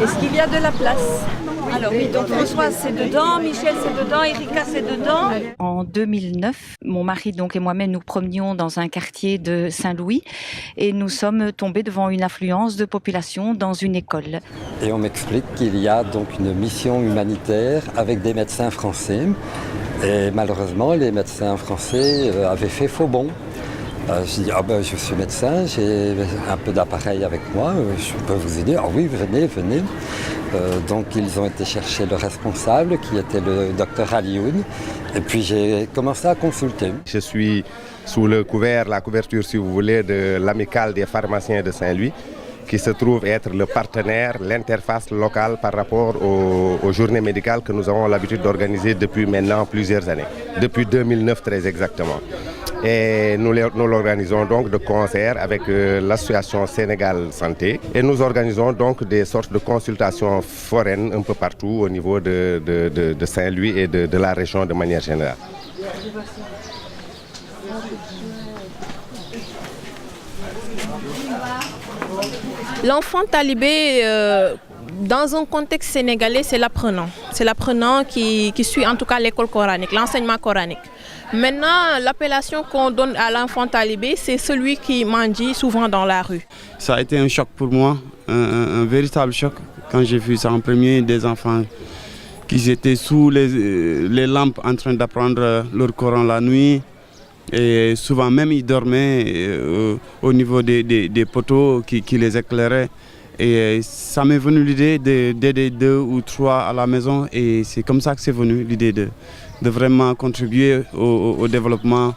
Est-ce qu'il y a de la place? Alors oui, donc Françoise c'est dedans, Michel c'est dedans, Erika c'est dedans. En 2009, mon mari donc et moi-même nous promenions dans un quartier de Saint-Louis et nous sommes tombés devant une affluence de population dans une école. Et on m'explique qu'il y a donc une mission humanitaire avec des médecins français. Et malheureusement, les médecins français avaient fait faux bond. Je dis, je suis médecin, j'ai un peu d'appareil avec moi, je peux vous aider. Ah oui, venez. Donc ils ont été chercher le responsable qui était le docteur Alioun. Et puis j'ai commencé à consulter. Je suis sous la couverture si vous voulez, de l'amicale des pharmaciens de Saint-Louis, qui se trouve être le partenaire, l'interface locale par rapport aux journées médicales que nous avons l'habitude d'organiser depuis maintenant plusieurs années, depuis 2009 très exactement. Et nous l'organisons donc de concert avec l'association Sénégal Santé et nous organisons donc des sortes de consultations foraines un peu partout au niveau de Saint-Louis et de la région de manière générale. L'enfant talibé, dans un contexte sénégalais, c'est l'apprenant. C'est l'apprenant qui suit en tout cas l'école coranique, l'enseignement coranique. Maintenant, l'appellation qu'on donne à l'enfant talibé, c'est celui qui mendie souvent dans la rue. Ça a été un choc pour moi, un véritable choc, quand j'ai vu ça en premier, des enfants qui étaient sous les lampes en train d'apprendre leur Coran la nuit. Et souvent même ils dormaient au niveau des poteaux qui les éclairaient. Et ça m'est venu l'idée d'aider 2 ou 3 à la maison et c'est comme ça que c'est venu l'idée de vraiment contribuer au développement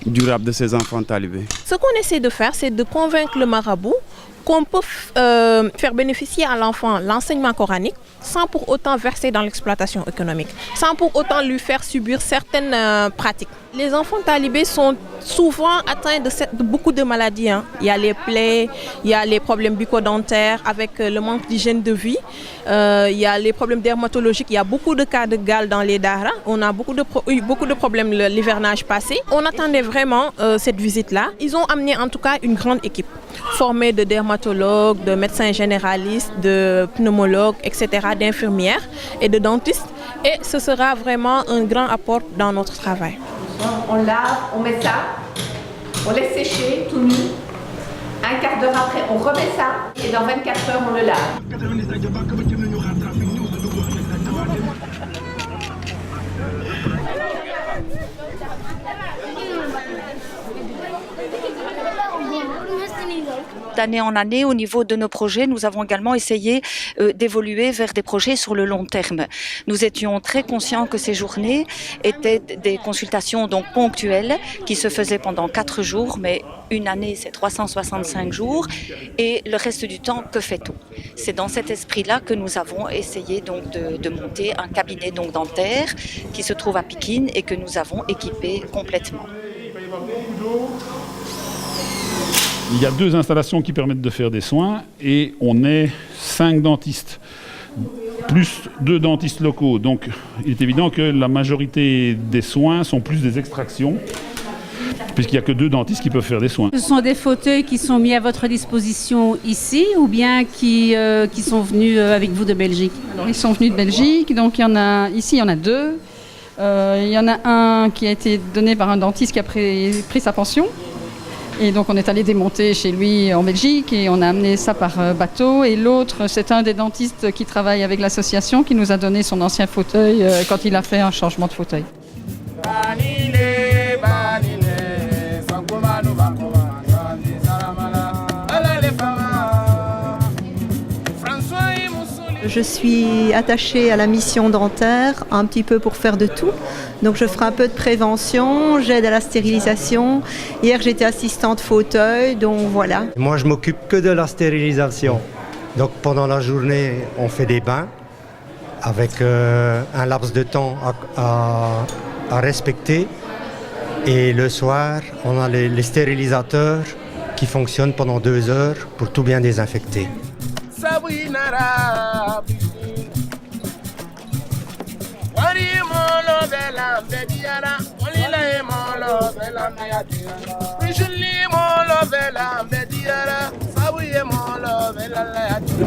durable de ces enfants talibés. Ce qu'on essaie de faire, c'est de convaincre le marabout qu'on peut faire bénéficier à l'enfant l'enseignement coranique sans pour autant verser dans l'exploitation économique, sans pour autant lui faire subir certaines pratiques. Les enfants talibés sont souvent atteints de beaucoup de maladies. Il y a les plaies, il y a les problèmes bucco-dentaires avec le manque d'hygiène de vie, il y a les problèmes dermatologiques, il y a beaucoup de cas de gale dans les daras. On a eu beaucoup de problèmes l'hivernage passé. On attendait vraiment cette visite-là. Ils ont amené en tout cas une grande équipe formée de dermatologues, de médecins généralistes, de pneumologues, etc., d'infirmières et de dentistes. Et ce sera vraiment un grand apport dans notre travail. On lave, on met ça, on laisse sécher tout nu. Un quart d'heure après, on remet ça et dans 24 heures, on le lave. D'année en année, au niveau de nos projets, nous avons également essayé d'évoluer vers des projets sur le long terme. Nous étions très conscients que ces journées étaient des consultations donc ponctuelles qui se faisaient pendant 4 jours, mais une année c'est 365 jours et le reste du temps, que fait-on? C'est dans cet esprit-là que nous avons essayé donc de monter un cabinet donc dentaire qui se trouve à Pikine et que nous avons équipé complètement. Il y a 2 installations qui permettent de faire des soins et on est 5 dentistes, plus 2 dentistes locaux. Donc il est évident que la majorité des soins sont plus des extractions, puisqu'il n'y a que 2 dentistes qui peuvent faire des soins. Ce sont des fauteuils qui sont mis à votre disposition ici ou bien qui sont venus avec vous de Belgique? Alors, ils sont venus de Belgique, donc ici il y en a 2. Il y en a un qui a été donné par un dentiste qui a pris sa pension. Et donc on est allé démonter chez lui en Belgique et on a amené ça par bateau. Et l'autre, c'est un des dentistes qui travaille avec l'association qui nous a donné son ancien fauteuil quand il a fait un changement de fauteuil. Je suis attachée à la mission dentaire, un petit peu pour faire de tout. Donc je ferai un peu de prévention, j'aide à la stérilisation. Hier j'étais assistante fauteuil, donc voilà. Moi je m'occupe que de la stérilisation. Donc pendant la journée on fait des bains avec un laps de temps à respecter. Et le soir on a les stérilisateurs qui fonctionnent pendant 2 heures pour tout bien désinfecter.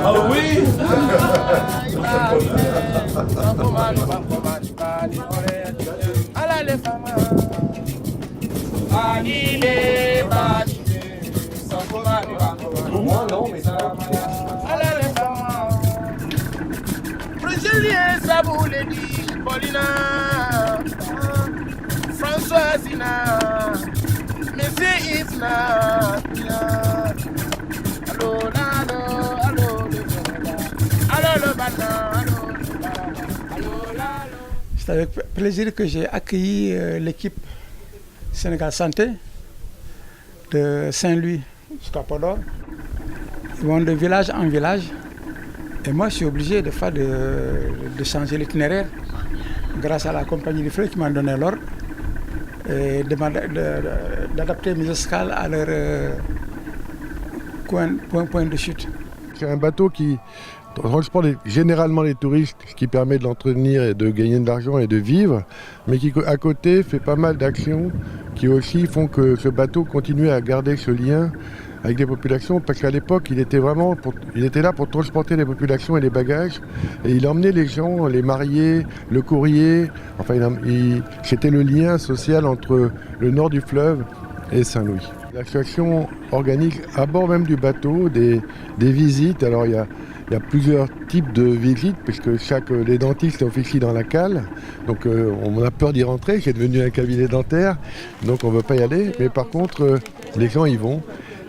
Ah oui. Moi non, mais ça. Brésilien, ça voulait dire Paulina, Françoisina, Monsieur Isna, allo, allo, allo, allo, C'est avec plaisir que j'ai accueilli l'équipe Sénégal Santé de Saint-Louis jusqu'à Podor. Ils vont de village en village. Et moi, je suis obligé de changer l'itinéraire grâce à la compagnie du fleuve qui m'a donné l'ordre et d'adapter mes escales à leur point de chute. C'est un bateau qui transporte généralement les touristes, ce qui permet de l'entretenir et de gagner de l'argent et de vivre, mais qui à côté fait pas mal d'actions qui aussi font que ce bateau continue à garder ce lien avec les populations, parce qu'à l'époque, il était là pour transporter les populations et les bagages, et il emmenait les gens, les mariés, le courrier, enfin c'était le lien social entre le nord du fleuve et Saint-Louis. L'association organise à bord même du bateau des visites. Alors il y a plusieurs types de visites, puisque les dentistes officient dans la cale, donc on a peur d'y rentrer, c'est devenu un cabinet dentaire, donc on ne veut pas y aller, mais par contre les gens y vont.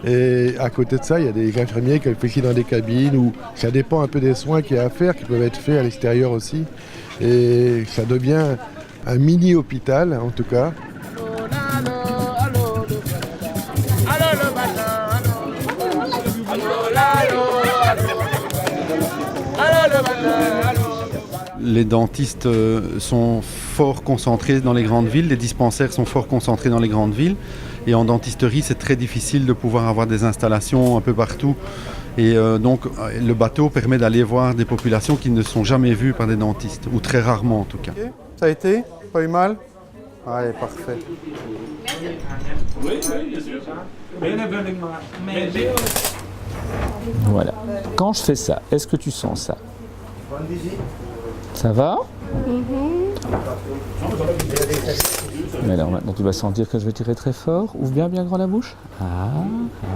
Et à côté de ça, il y a des infirmiers qui officient dans des cabines, où ça dépend un peu des soins qu'il y a à faire, qui peuvent être faits à l'extérieur aussi. Et ça devient un mini-hôpital, en tout cas. Les dentistes sont fort concentrés dans les grandes villes, les dispensaires sont fort concentrés dans les grandes villes. Et en dentisterie, c'est très difficile de pouvoir avoir des installations un peu partout. Et donc, le bateau permet d'aller voir des populations qui ne sont jamais vues par des dentistes, ou très rarement en tout cas. Okay. Ça a été? Pas eu mal? Allez, parfait. Oui, bien sûr. Voilà. Quand je fais ça, est-ce que tu sens ça? Ça va? Mais alors maintenant tu vas sentir que je vais tirer très fort. Ouvre bien grand la bouche.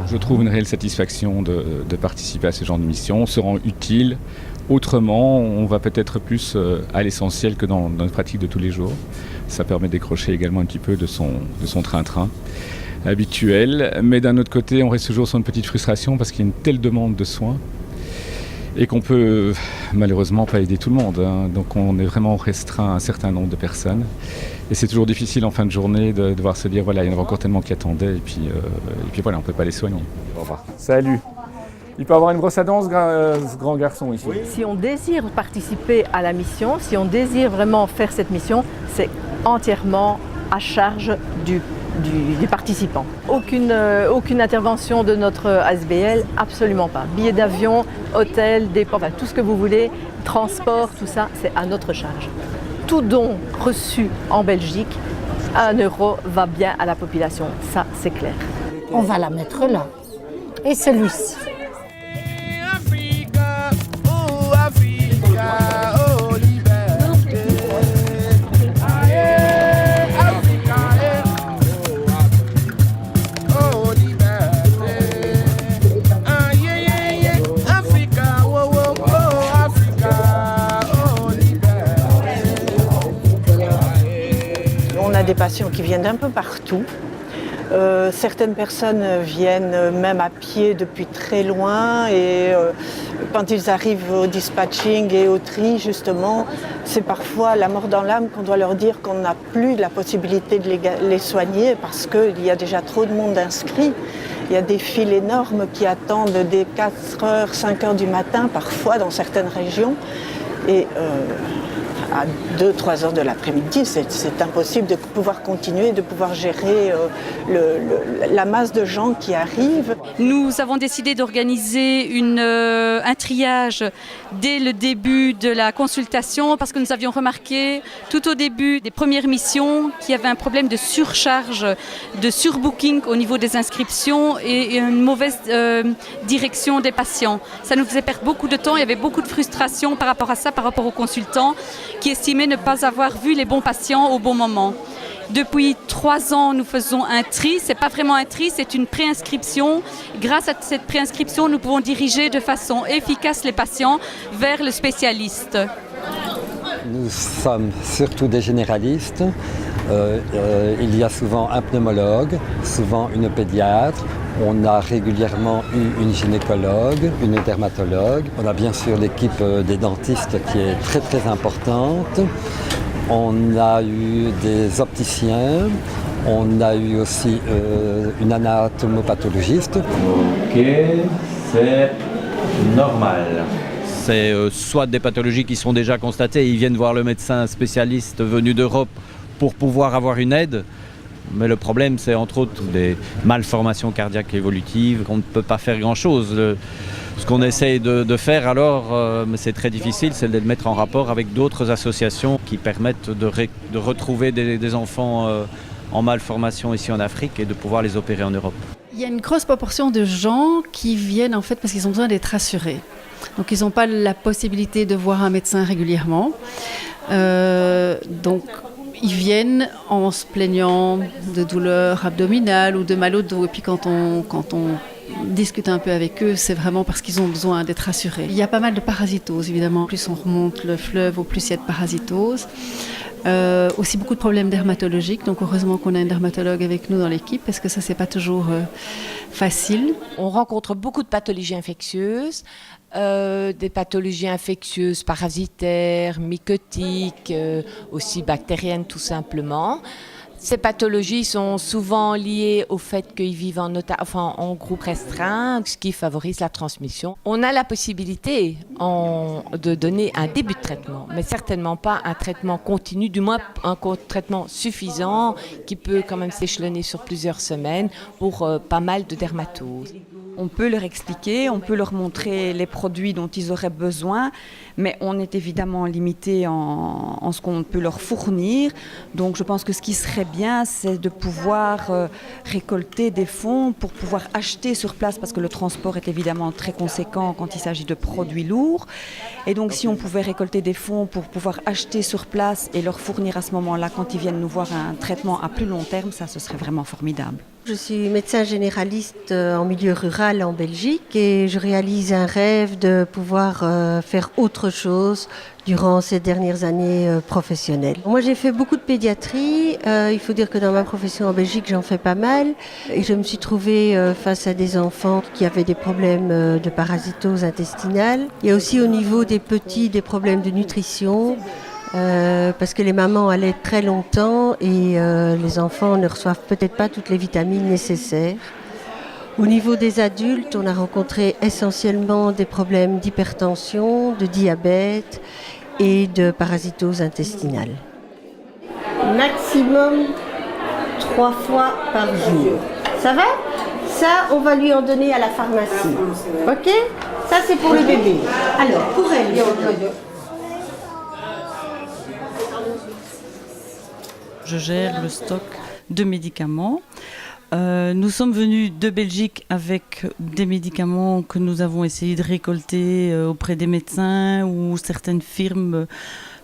Je trouve une réelle satisfaction de participer à ce genre de mission. On se rend utile. Autrement, on va peut-être plus à l'essentiel que dans notre pratique de tous les jours. Ça permet de décrocher également un petit peu de son train-train habituel. Mais d'un autre côté, on reste toujours sur une petite frustration parce qu'il y a une telle demande de soins et qu'on peut malheureusement pas aider tout le monde. Donc on est vraiment restreint à un certain nombre de personnes. Et c'est toujours difficile en fin de journée de devoir se dire voilà, il y en avait encore tellement qui attendaient et puis voilà, on ne peut pas les soigner. Au revoir. Salut. Il peut avoir une brosse à dents ce grand garçon ici. Si on désire participer à la mission, si on désire vraiment faire cette mission, c'est entièrement à charge du participant. Aucune intervention de notre ASBL, absolument pas. Billets d'avion, hôtel, dépôt, tout ce que vous voulez, transport, tout ça, c'est à notre charge. Tout don reçu en Belgique, 1 € va bien à la population, ça c'est clair. On va la mettre là. Et celui-ci. Des patients qui viennent d'un peu partout. Certaines personnes viennent même à pied depuis très loin et quand ils arrivent au dispatching et au tri, justement, c'est parfois la mort dans l'âme qu'on doit leur dire qu'on n'a plus la possibilité de les soigner parce qu'il y a déjà trop de monde inscrit. Il y a des files énormes qui attendent dès 4h, 5h du matin, parfois dans certaines régions. Et à 2-3 heures de l'après-midi. C'est impossible de pouvoir continuer, de pouvoir gérer la masse de gens qui arrivent. Nous avons décidé d'organiser un triage dès le début de la consultation parce que nous avions remarqué tout au début des premières missions qu'il y avait un problème de surcharge, de surbooking au niveau des inscriptions et une mauvaise direction des patients. Ça nous faisait perdre beaucoup de temps, il y avait beaucoup de frustration par rapport à ça, par rapport aux consultants qui estimaient ne pas avoir vu les bons patients au bon moment. Depuis 3 ans, nous faisons un tri. Ce n'est pas vraiment un tri, c'est une préinscription. Grâce à cette préinscription, nous pouvons diriger de façon efficace les patients vers le spécialiste. Nous sommes surtout des généralistes. Il y a souvent un pneumologue, souvent une pédiatre. On a régulièrement eu une gynécologue, une dermatologue. On a bien sûr l'équipe des dentistes qui est très très importante. On a eu des opticiens, on a eu aussi une anatomopathologiste. Ok, c'est normal. C'est soit des pathologies qui sont déjà constatées, ils viennent voir le médecin spécialiste venu d'Europe pour pouvoir avoir une aide. Mais le problème, c'est entre autres des malformations cardiaques évolutives, qu'on ne peut pas faire grand-chose. Ce qu'on essaye de faire alors, mais c'est très difficile, c'est de les mettre en rapport avec d'autres associations qui permettent de retrouver des enfants en malformation ici en Afrique et de pouvoir les opérer en Europe. Il y a une grosse proportion de gens qui viennent en fait parce qu'ils ont besoin d'être rassurés. Donc ils n'ont pas la possibilité de voir un médecin régulièrement. Donc ils viennent en se plaignant de douleurs abdominales ou de mal au dos. Et puis quand on discute un peu avec eux, c'est vraiment parce qu'ils ont besoin d'être rassurés. Il y a pas mal de parasitose, évidemment. Plus on remonte le fleuve, au plus il y a de parasitose. Aussi beaucoup de problèmes dermatologiques. Donc heureusement qu'on a un dermatologue avec nous dans l'équipe parce que ça, c'est pas toujours facile. On rencontre beaucoup de pathologies infectieuses. Des pathologies infectieuses parasitaires, mycotiques, aussi bactériennes tout simplement. Ces pathologies sont souvent liées au fait qu'ils vivent en groupe restreint, ce qui favorise la transmission. On a la possibilité de donner un début de traitement, mais certainement pas un traitement continu, du moins un traitement suffisant qui peut quand même s'échelonner sur plusieurs semaines pour pas mal de dermatoses. On peut leur expliquer, on peut leur montrer les produits dont ils auraient besoin, mais on est évidemment limité en ce qu'on peut leur fournir. Donc je pense que ce qui serait bien, c'est de pouvoir récolter des fonds pour pouvoir acheter sur place, parce que le transport est évidemment très conséquent quand il s'agit de produits lourds. Et donc si on pouvait récolter des fonds pour pouvoir acheter sur place et leur fournir à ce moment-là, quand ils viennent nous voir un traitement à plus long terme, ça ce serait vraiment formidable. Je suis médecin généraliste en milieu rural en Belgique et je réalise un rêve de pouvoir faire autre chose durant ces dernières années professionnelles. Moi j'ai fait beaucoup de pédiatrie, il faut dire que dans ma profession en Belgique j'en fais pas mal et je me suis trouvée face à des enfants qui avaient des problèmes de parasitose intestinale. Il y a aussi au niveau des petits des problèmes de nutrition. Parce que les mamans allaitent très longtemps et les enfants ne reçoivent peut-être pas toutes les vitamines nécessaires. Au niveau des adultes, on a rencontré essentiellement des problèmes d'hypertension, de diabète et de parasitose intestinale. Maximum 3 fois par jour. Ça va ? Ça, on va lui en donner à la pharmacie. Ok ? Ça, c'est pour le bébé. Alors, pour elle, je gère le stock de médicaments. Nous sommes venus de Belgique avec des médicaments que nous avons essayé de récolter auprès des médecins ou certaines firmes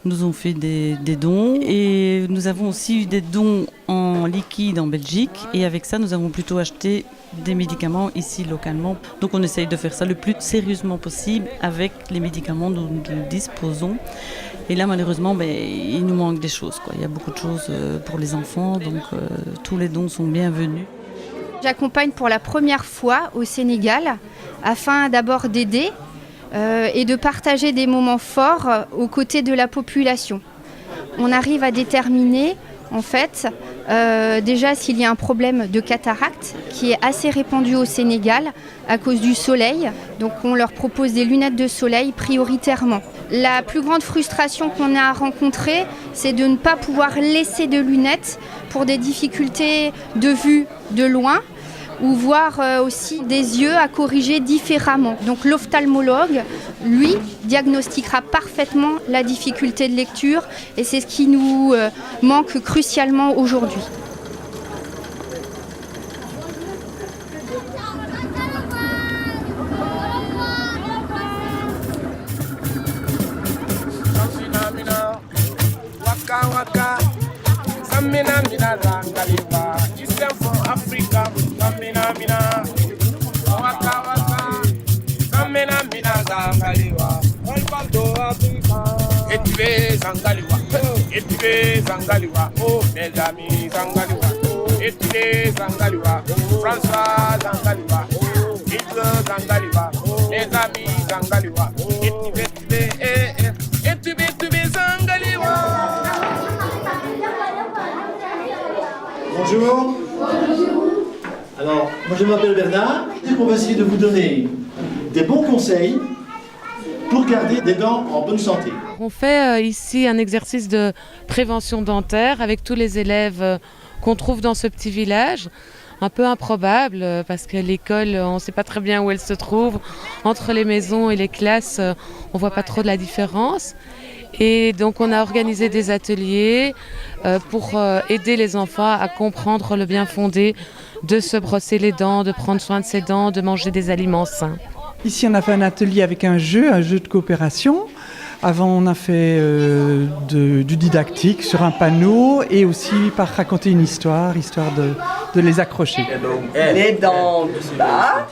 nous ont fait des dons. Et nous avons aussi eu des dons en liquide en Belgique. Et avec ça, nous avons plutôt acheté des médicaments ici localement. Donc on essaye de faire ça le plus sérieusement possible avec les médicaments dont nous disposons. Et là, malheureusement, il nous manque des choses, quoi. Il y a beaucoup de choses pour les enfants, donc tous les dons sont bienvenus. J'accompagne pour la première fois au Sénégal afin d'abord d'aider et de partager des moments forts aux côtés de la population. On arrive à déterminer, en fait, déjà s'il y a un problème de cataracte qui est assez répandu au Sénégal à cause du soleil. Donc on leur propose des lunettes de soleil prioritairement. La plus grande frustration qu'on a rencontrée, c'est de ne pas pouvoir laisser de lunettes pour des difficultés de vue de loin ou voir aussi des yeux à corriger différemment. Donc l'ophtalmologue, lui, diagnostiquera parfaitement la difficulté de lecture et c'est ce qui nous manque crucialement aujourd'hui. Waka Samina mina zangaliwa Eastern for Africa Samina mina Waka Samina mina zangaliwa Welcome to Africa Etive zangaliwa Oh mes amis zangaliwa Etive zangaliwa François zangaliwa Hitler zangaliwa Mes amis zangaliwa Etive zangaliwa. Bonjour. Alors, moi je m'appelle Bernard. On va essayer de vous donner des bons conseils pour garder des dents en bonne santé. On fait ici un exercice de prévention dentaire avec tous les élèves qu'on trouve dans ce petit village. Un peu improbable parce que l'école, on ne sait pas très bien où elle se trouve. Entre les maisons et les classes, on ne voit pas trop de la différence. Et donc on a organisé des ateliers pour aider les enfants à comprendre le bien fondé de se brosser les dents, de prendre soin de ses dents, de manger des aliments sains. Ici on a fait un atelier avec un jeu de coopération. Avant on a fait du didactique sur un panneau et aussi par raconter une histoire de les accrocher. Les dents du bas.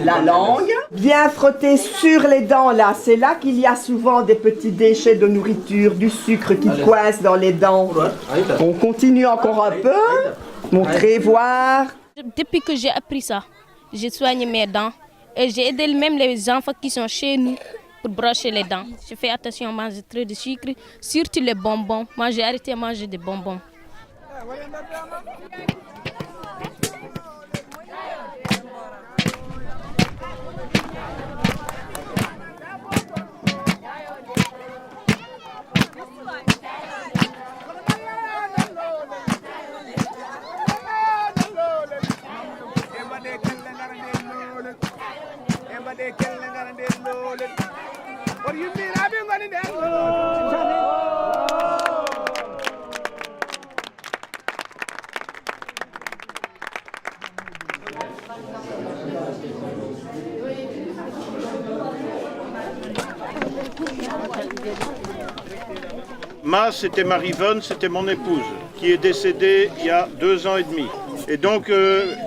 La langue, bien frotter sur les dents là, c'est là qu'il y a souvent des petits déchets de nourriture, du sucre qui coince dans les dents. On continue encore un peu, montrer, voir. Depuis que j'ai appris ça, je soigne mes dents et j'ai aidé même les enfants qui sont chez nous pour brosser les dents. Je fais attention à manger trop de sucre, surtout les bonbons. Moi j'ai arrêté de manger des bonbons. What do you mean? I've been running that. Ma, c'était Marie-Vonne, c'était mon épouse, qui est décédée il y a 2 ans et demi. Et donc,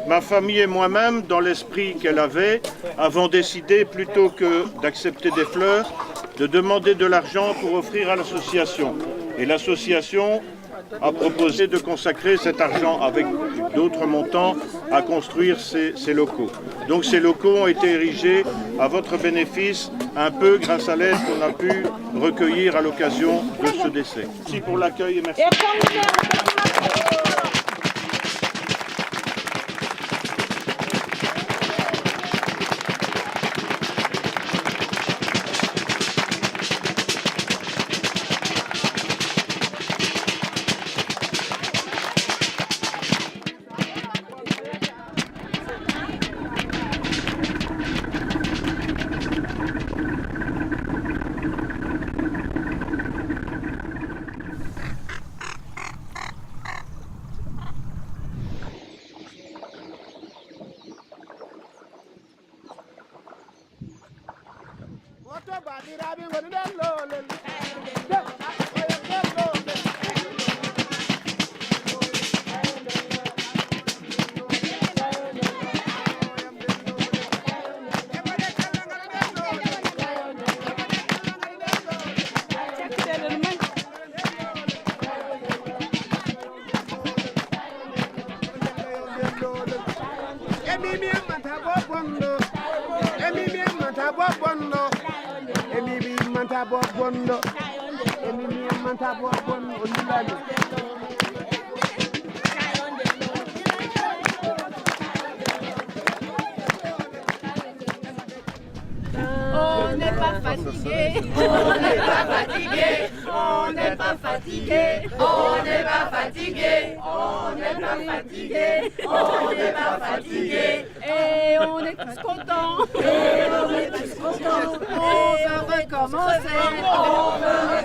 ma famille et moi-même, dans l'esprit qu'elle avait, avons décidé, plutôt que d'accepter des fleurs, de demander de l'argent pour offrir à l'association. Et l'association a proposé de consacrer cet argent avec d'autres montants à construire ces locaux. Donc ces locaux ont été érigés à votre bénéfice, un peu grâce à l'aide qu'on a pu recueillir à l'occasion de ce décès. Merci pour l'accueil et merci. On n'est pas pas fatigué, on n'est pas fatigué, on n'est pas fatigué, on n'est pas fatigué, on n'est pas fatigué, on n'est pas fatigué, et on est tous contents, et on est tous contents, on veut recommencer, on veut